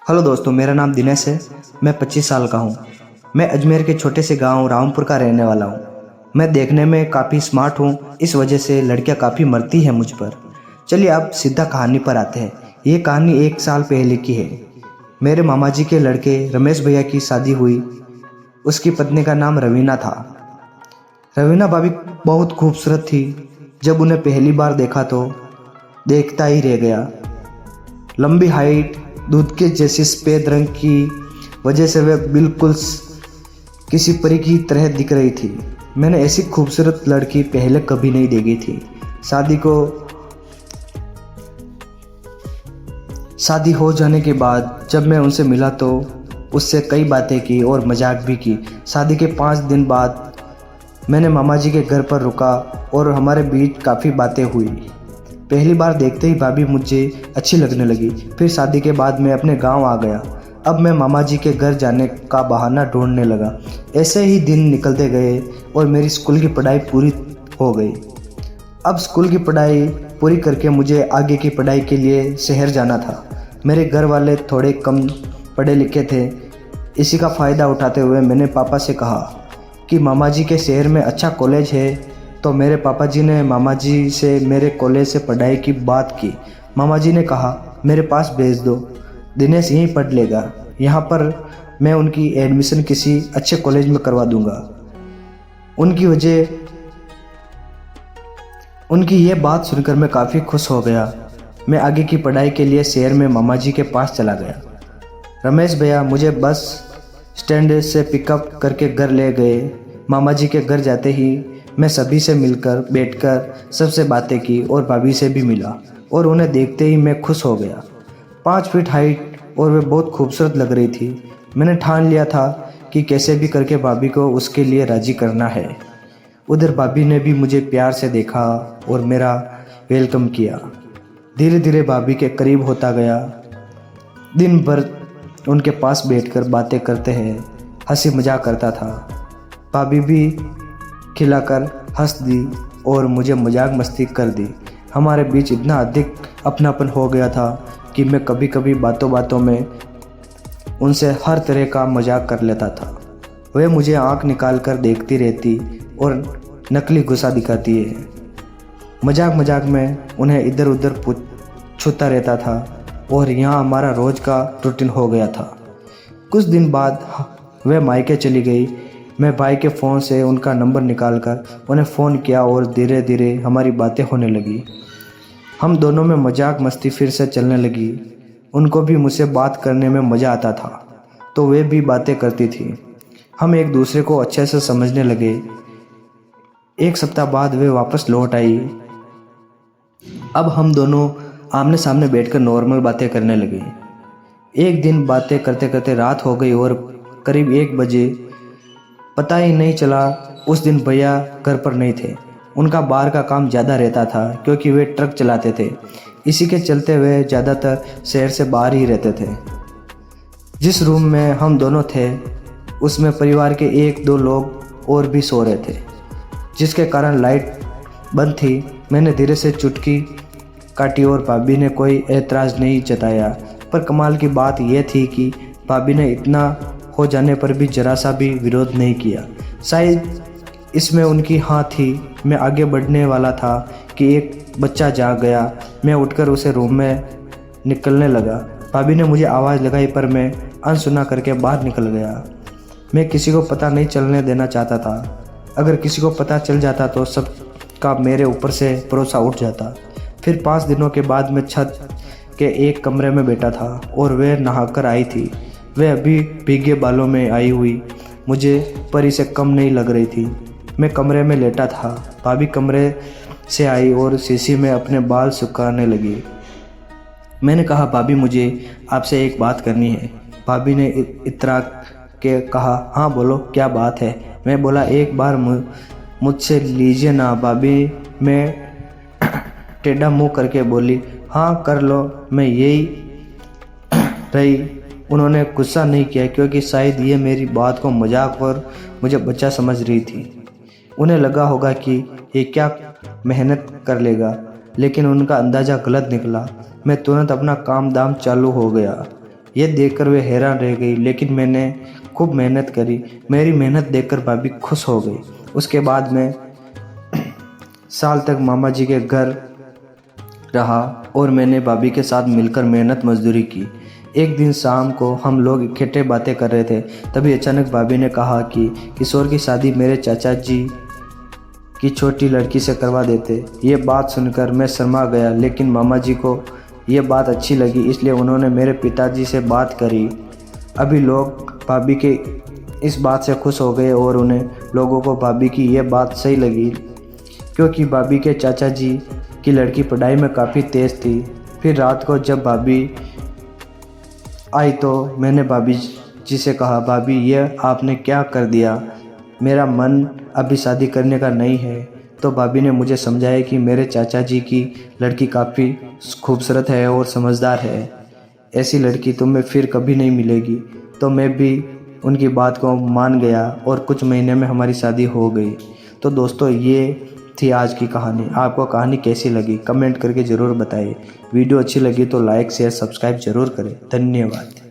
Hello दोस्तों, मेरा नाम दिनेश है। मैं 25 साल का हूँ। मैं अजमेर के छोटे से गांव रामपुर का रहने वाला हूँ। मैं देखने में काफ़ी स्मार्ट हूँ, इस वजह से लड़कियाँ काफ़ी मरती हैं मुझ पर। चलिए अब सीधा कहानी पर आते हैं। ये कहानी 1 साल पहले की है। मेरे मामा जी के लड़के रमेश भैया की शादी हुई। उसकी पत्नी का नाम रवीना था। रवीना भाभी बहुत खूबसूरत थी। जब उन्हें पहली बार देखा तो देखता ही रह गया। लंबी हाइट, दूध के जैसी सफ़ेद रंग की वजह से वह बिल्कुल किसी परी की तरह दिख रही थी। मैंने ऐसी खूबसूरत लड़की पहले कभी नहीं देखी थी। शादी हो जाने के बाद जब मैं उनसे मिला तो उससे कई बातें की और मजाक भी की। शादी के 5 दिन बाद मैंने मामा जी के घर पर रुका और हमारे बीच काफ़ी बातें हुई। पहली बार देखते ही भाभी मुझे अच्छी लगने लगी। फिर शादी के बाद मैं अपने गांव आ गया। अब मैं मामा जी के घर जाने का बहाना ढूंढने लगा। ऐसे ही दिन निकलते गए और मेरी स्कूल की पढ़ाई पूरी हो गई। अब स्कूल की पढ़ाई पूरी करके मुझे आगे की पढ़ाई के लिए शहर जाना था। मेरे घर वाले थोड़े कम पढ़े लिखे थे। इसी का फ़ायदा उठाते हुए मैंने पापा से कहा कि मामा जी के शहर में अच्छा कॉलेज है। तो मेरे पापा जी ने मामा जी से मेरे कॉलेज से पढ़ाई की बात की। मामा जी ने कहा मेरे पास भेज दो, दिनेश यहीं पढ़ लेगा। यहाँ पर मैं उनकी एडमिशन किसी अच्छे कॉलेज में करवा दूंगा। उनकी ये बात सुनकर मैं काफ़ी खुश हो गया। मैं आगे की पढ़ाई के लिए शहर में मामा जी के पास चला गया। रमेश भैया मुझे बस स्टैंड से पिकअप करके घर ले गए। मामा जी के घर जाते ही मैं सभी से मिलकर बैठकर सबसे बातें की और भाभी से भी मिला और उन्हें देखते ही मैं खुश हो गया। 5 फीट हाइट और वे बहुत खूबसूरत लग रही थी। मैंने ठान लिया था कि कैसे भी करके भाभी को उसके लिए राज़ी करना है। उधर भाभी ने भी मुझे प्यार से देखा और मेरा वेलकम किया। धीरे धीरे भाभी के करीब होता गया। दिन भर उनके पास बैठकर बातें करते हैं, हंसी मजाक करता था। भाभी भी खिलाकर हंस दी और मुझे मजाक मस्ती कर दी। हमारे बीच इतना अधिक अपनापन हो गया था कि मैं कभी कभी बातों बातों में उनसे हर तरह का मजाक कर लेता था। वे मुझे आंख निकाल कर देखती रहती और नकली गुस्सा दिखाती है। मजाक मजाक में उन्हें इधर उधर छूता रहता था और यहाँ हमारा रोज़ का रूटीन हो गया था। कुछ दिन बाद वह मायके चली गई। मैं भाई के फ़ोन से उनका नंबर निकालकर उन्हें फ़ोन किया और धीरे धीरे हमारी बातें होने लगी। हम दोनों में मजाक मस्ती फिर से चलने लगी। उनको भी मुझसे बात करने में मज़ा आता था तो वे भी बातें करती थी। हम एक दूसरे को अच्छे से समझने लगे। 1 सप्ताह बाद वे वापस लौट आई। अब हम दोनों आमने सामने बैठकर नॉर्मल बातें करने लगे। एक दिन बातें करते करते रात हो गई और करीब 1 बजे। पता ही नहीं चला उस दिन भैया घर पर नहीं थे। उनका बाहर का काम ज़्यादा रहता था क्योंकि वे ट्रक चलाते थे। इसी के चलते वे ज़्यादातर शहर से बाहर ही रहते थे। जिस रूम में हम दोनों थे उसमें परिवार के 1-2 लोग और भी सो रहे थे, जिसके कारण लाइट बंद थी। मैंने धीरे से चुटकी काटी और भाभी ने कोई एतराज़ नहीं जताया। पर कमाल की बात यह थी कि भाभी ने इतना हो जाने पर भी जरा सा भी विरोध नहीं किया। शायद इसमें उनकी हाँ थी। मैं आगे बढ़ने वाला था कि एक बच्चा जाग गया। मैं उठकर उसे रूम में निकलने लगा। भाभी ने मुझे आवाज़ लगाई पर मैं अनसुना करके बाहर निकल गया। मैं किसी को पता नहीं चलने देना चाहता था। अगर किसी को पता चल जाता तो सबका मेरे ऊपर से भरोसा उठ जाता। फिर 5 दिनों के बाद मैं छत के एक कमरे में बैठा था और वह नहाकर आई थी। वह अभी भीगे बालों में आई हुई मुझे परी से कम नहीं लग रही थी। मैं कमरे में लेटा था। भाभी कमरे से आई और शीशी में अपने बाल सुखाने लगी। मैंने कहा भाभी मुझे आपसे एक बात करनी है। भाभी ने इतरा के कहा हाँ बोलो क्या बात है। मैं बोला एक बार मुझसे लीजिए ना। भाभी मैं टेढ़ा मुंह करके बोली हाँ कर लो, मैं यही रही। उन्होंने गुस्सा नहीं किया क्योंकि शायद ये मेरी बात को मजाक और मुझे बच्चा समझ रही थी। उन्हें लगा होगा कि ये क्या मेहनत कर लेगा, लेकिन उनका अंदाज़ा गलत निकला। मैं तुरंत अपना काम दाम चालू हो गया। ये देखकर वे हैरान रह गई, लेकिन मैंने खूब मेहनत करी। मेरी मेहनत देखकर भाभी खुश हो गई। उसके बाद मैं साल तक मामा जी के घर रहा और मैंने भाभी के साथ मिलकर मेहनत मजदूरी की। एक दिन शाम को हम लोग इकट्ठे बातें कर रहे थे, तभी अचानक भाभी ने कहा कि किशोर की शादी मेरे चाचा जी की छोटी लड़की से करवा देते। ये बात सुनकर मैं शर्मा गया, लेकिन मामा जी को ये बात अच्छी लगी, इसलिए उन्होंने मेरे पिताजी से बात करी। अभी लोग भाभी के इस बात से खुश हो गए और उन्हें लोगों को भाभी की ये बात सही लगी, क्योंकि भाभी के चाचा जी की लड़की पढ़ाई में काफ़ी तेज़ थी। फिर रात को जब भाभी आई तो मैंने भाभी जी से कहा, भाभी ये आपने क्या कर दिया, मेरा मन अभी शादी करने का नहीं है। तो भाभी ने मुझे समझाया कि मेरे चाचा जी की लड़की काफ़ी खूबसूरत है और समझदार है, ऐसी लड़की तुम्हें फिर कभी नहीं मिलेगी। तो मैं भी उनकी बात को मान गया और कुछ महीने में हमारी शादी हो गई। तो दोस्तों, ये थी आज की कहानी। आपको कहानी कैसी लगी कमेंट करके ज़रूर बताइए। वीडियो अच्छी लगी तो लाइक शेयर सब्सक्राइब ज़रूर करें। धन्यवाद।